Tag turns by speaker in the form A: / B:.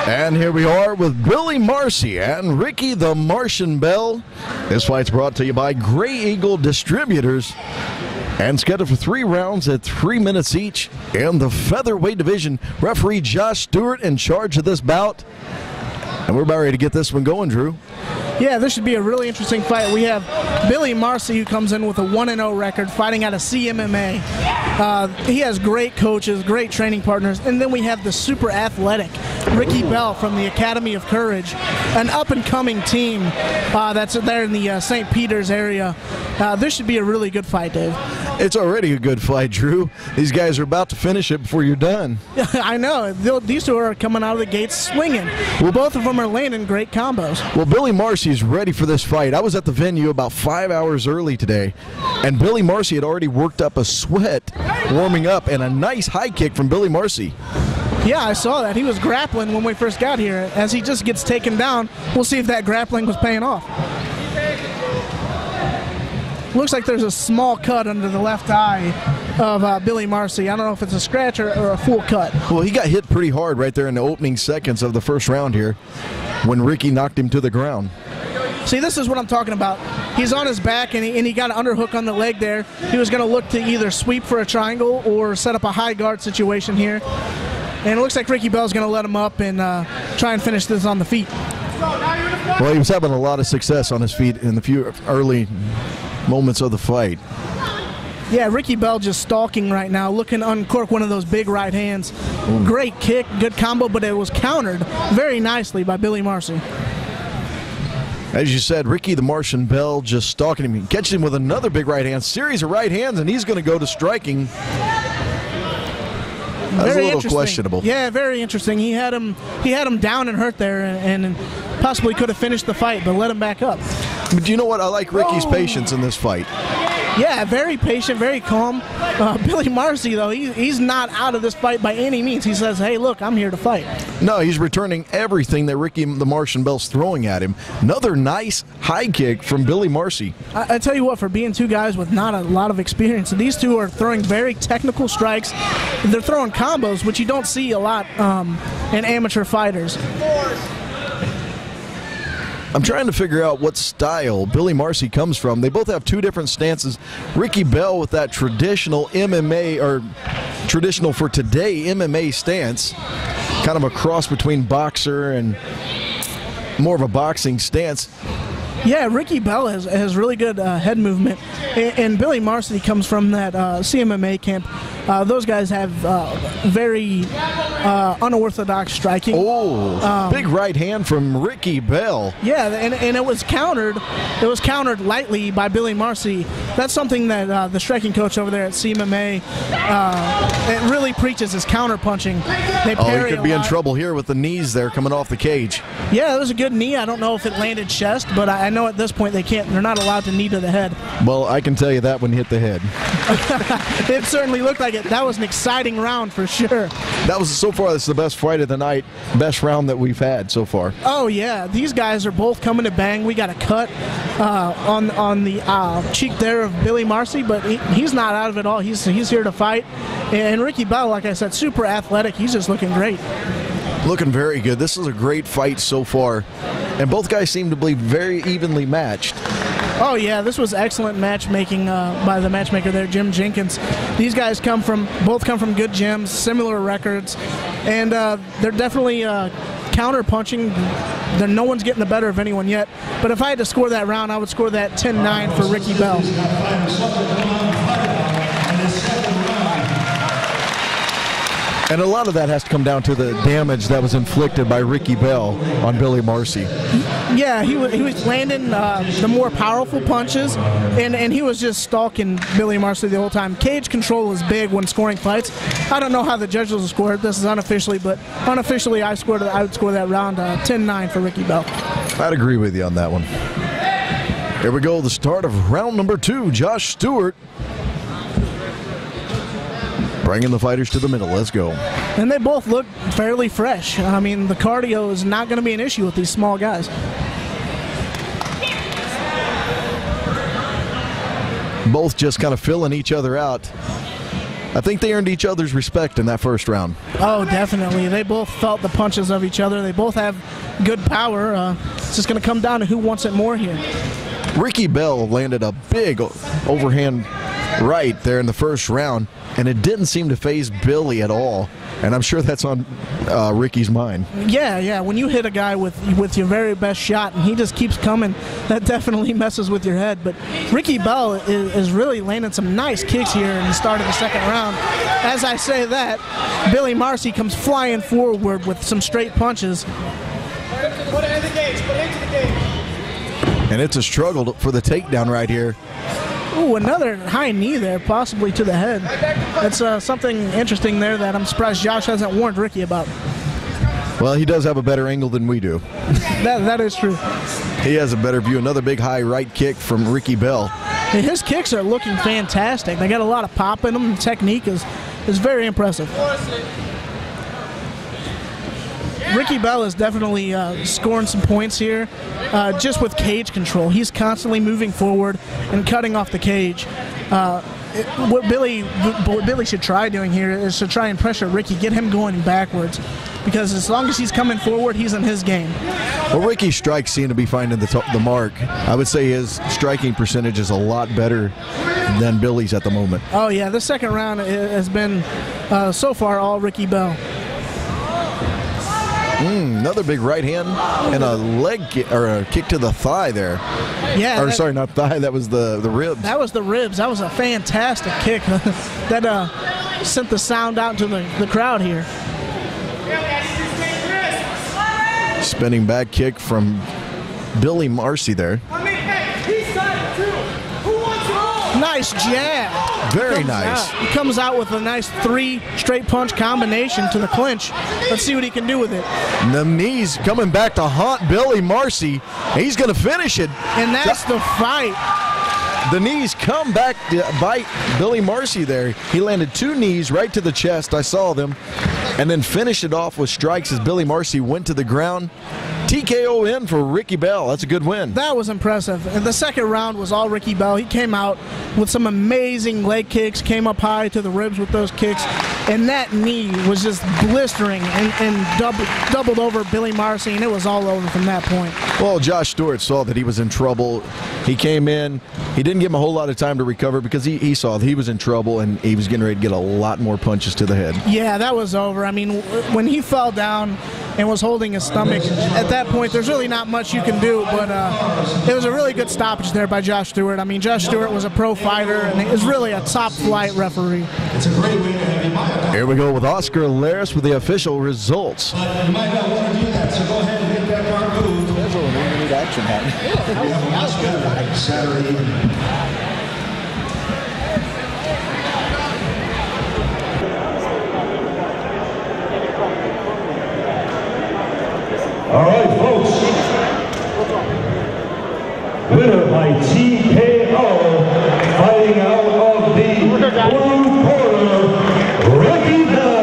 A: And here we are with Billy Marcee and Ricky the Martian Bell. This fight's brought to you by Gray Eagle Distributors and scheduled for 3 rounds at 3 minutes each. In the featherweight division, referee Josh Stewart in charge of this bout. And we're about ready to get this one going, Drew.
B: Yeah, this should be a really interesting fight. We have Billy Marcee, who comes in with a 1-0 record, fighting out of CMMA. He has great coaches, great training partners, and then we have the super athletic Ricky Bell from the Academy of Courage, an up-and-coming team that's there in the St. Peters area. This should be a really good fight, Dave.
A: It's already a good fight, Drew. These guys are about to finish it before you're done.
B: I know. These two are coming out of the gates swinging. Well, both of them are landing great combos.
A: Well, Billy Marcee is ready for this fight. I was at the venue about 5 hours early today, and Billy Marcee had already worked up a sweat warming up, and a nice high kick from Billy Marcee.
B: Yeah, I saw that. He was grappling when we first got here. As he just gets taken down, we'll see if that grappling was paying off. Looks like there's a small cut under the left eye of Billy Marcee. I don't know if it's a scratch or a full cut.
A: Well, he got hit pretty hard right there in the opening seconds of the first round here when Ricky knocked him to the ground.
B: See, this is what I'm talking about. He's on his back, and he got an underhook on the leg there. He was going to look to either sweep for a triangle or set up a high guard situation here. And it looks like Ricky Bell's going to let him up and try and finish this on the feet.
A: Well, he was having a lot of success on his feet in the few early moments of the fight.
B: Yeah, Ricky Bell just stalking right now, looking to uncork one of those big right hands. Great kick, good combo, but it was countered very nicely by Billy Marcee.
A: As you said, Ricky the Martian Bell just stalking him. He catches him with another big right hand, series of right hands, and he's going to go to striking. That's a little questionable.
B: Yeah, very interesting. He had him down and hurt there, and possibly could have finished the fight, but let him back up.
A: But you know what? I like Ricky's patience in this fight.
B: Yeah, very patient, very calm. Billy Marcee, though, he's not out of this fight by any means. He says, hey, look, I'm here to fight.
A: No, he's returning everything that Ricky the Martian Bell's throwing at him. Another nice high kick from Billy Marcee.
B: I tell you what, for being two guys with not a lot of experience, these two are throwing very technical strikes. They're throwing combos, which you don't see a lot in amateur fighters.
A: I'm trying to figure out what style Billy Marcee comes from. They both have two different stances. Ricky Bell with that traditional MMA, or traditional for today MMA stance, kind of a cross between boxer and more of a boxing stance.
B: Yeah, Ricky Bell has really good head movement, and Billy Marcee comes from that CMMA camp. Those guys have very unorthodox striking.
A: Oh, big right hand from Ricky Bell.
B: Yeah, and it was countered. It was countered lightly by Billy Marcee. That's something that the striking coach over there at CMMA it really preaches is counter punching. They parry
A: he could be in trouble here with the knees there coming off the cage.
B: Yeah, it was a good knee. I don't know if it landed chest, but I know at this point they're not allowed to knee to the head.
A: Well, I can tell you that one hit the head.
B: It certainly looked like it. That was an exciting round for sure.
A: That was, so far, that's the best fight of the night, best round that we've had so far.
B: Oh yeah, these guys are both coming to bang. We got a cut on the cheek there of Billy Marcee, but he's not out of it all. He's here to fight. And Ricky Bell, like I said, super athletic. He's just looking great.
A: Looking very good. This is a great fight so far, and both guys seem to be very evenly matched.
B: Oh yeah, this was excellent matchmaking by the matchmaker there, Jim Jenkins. These guys both come from good gyms, similar records, and they're definitely counter punching. No one's getting the better of anyone yet. But if I had to score that round, I would score that 10-9 for Ricky Bell.
A: And a lot of that has to come down to the damage that was inflicted by Ricky Bell on Billy Marcee.
B: Yeah, he was landing the more powerful punches, and he was just stalking Billy Marcee the whole time. Cage control is big when scoring fights. I don't know how the judges will score it. This is unofficially, but unofficially I would score that round 10-9 for Ricky Bell.
A: I'd agree with you on that one. Here we go, the start of round number 2. Josh Stewart bringing the fighters to the middle. Let's go.
B: And they both look fairly fresh. I mean, the cardio is not going to be an issue with these small guys.
A: Both just kind of filling each other out. I think they earned each other's respect in that first round.
B: Oh, definitely. They both felt the punches of each other. They both have good power. It's just going to come down to who wants it more here.
A: Ricky Bell landed a big overhand right there in the first round, and it didn't seem to faze Billy at all. And I'm sure that's on Ricky's mind.
B: Yeah. When you hit a guy with your very best shot and he just keeps coming, that definitely messes with your head. But Ricky Bell is really landing some nice kicks here in the start of the second round. As I say that, Billy Marcee comes flying forward with some straight punches.
C: Put it in the cage. Put it into the cage.
A: And it's a struggle for the takedown right here.
B: Ooh, another high knee there, possibly to the head. That's something interesting there that I'm surprised Josh hasn't warned Ricky about.
A: Well, he does have a better angle than we do.
B: That is true.
A: He has a better view. Another big high right kick from Ricky Bell.
B: His kicks are looking fantastic. They got a lot of pop in them. The technique is very impressive. Ricky Bell is definitely scoring some points here just with cage control. He's constantly moving forward and cutting off the cage. What Billy should try doing here is to try and pressure Ricky, get him going backwards, because as long as he's coming forward, he's in his game.
A: Well, Ricky's strikes seem to be finding the mark. I would say his striking percentage is a lot better than Billy's at the moment.
B: Oh, yeah, this second round has been, so far, all Ricky Bell.
A: Another big right hand and a leg kick, or a kick to the thigh there.
B: Yeah.
A: Sorry, not thigh. That was the ribs.
B: That was the ribs. That was a fantastic kick. That sent the sound out to the crowd here.
A: Spinning back kick from Billy Marcee there.
B: Nice jab.
A: Very nice.
B: He comes out with a nice 3 straight punch combination to the clinch. Let's see what he can do with it.
A: And the knees coming back to haunt Billy Marcee. He's going to finish it.
B: And that's the fight.
A: The knees come back to bite Billy Marcee there. He landed 2 knees right to the chest. I saw them. And then finished it off with strikes as Billy Marcee went to the ground. TKO in for Ricky Bell. That's a good win.
B: That was impressive. And the second round was all Ricky Bell. He came out with some amazing leg kicks, came up high to the ribs with those kicks, and that knee was just blistering and doubled over Billy Marcee, and it was all over from that point.
A: Well, Josh Stewart saw that he was in trouble. He came in. He didn't give him a whole lot of time to recover because he saw that he was in trouble and he was getting ready to get a lot more punches to the head.
B: Yeah, that was over. I mean, when he fell down and was holding his stomach, at that point, there's really not much you can do, but it was a really good stoppage there by Josh Stewart. I mean, Josh Stewart was a pro fighter and he was really a top-flight referee.
D: It's a great way to have you buy.
A: Here we go with Oscar Laris with the official results.
D: But you might not want to do that, so go ahead and get that part moved.
A: That's what we need action happen.
D: Oscar, Saturday evening.
E: All right, folks. Winner by TKO, fighting out of the blue corner, Ricky Bell.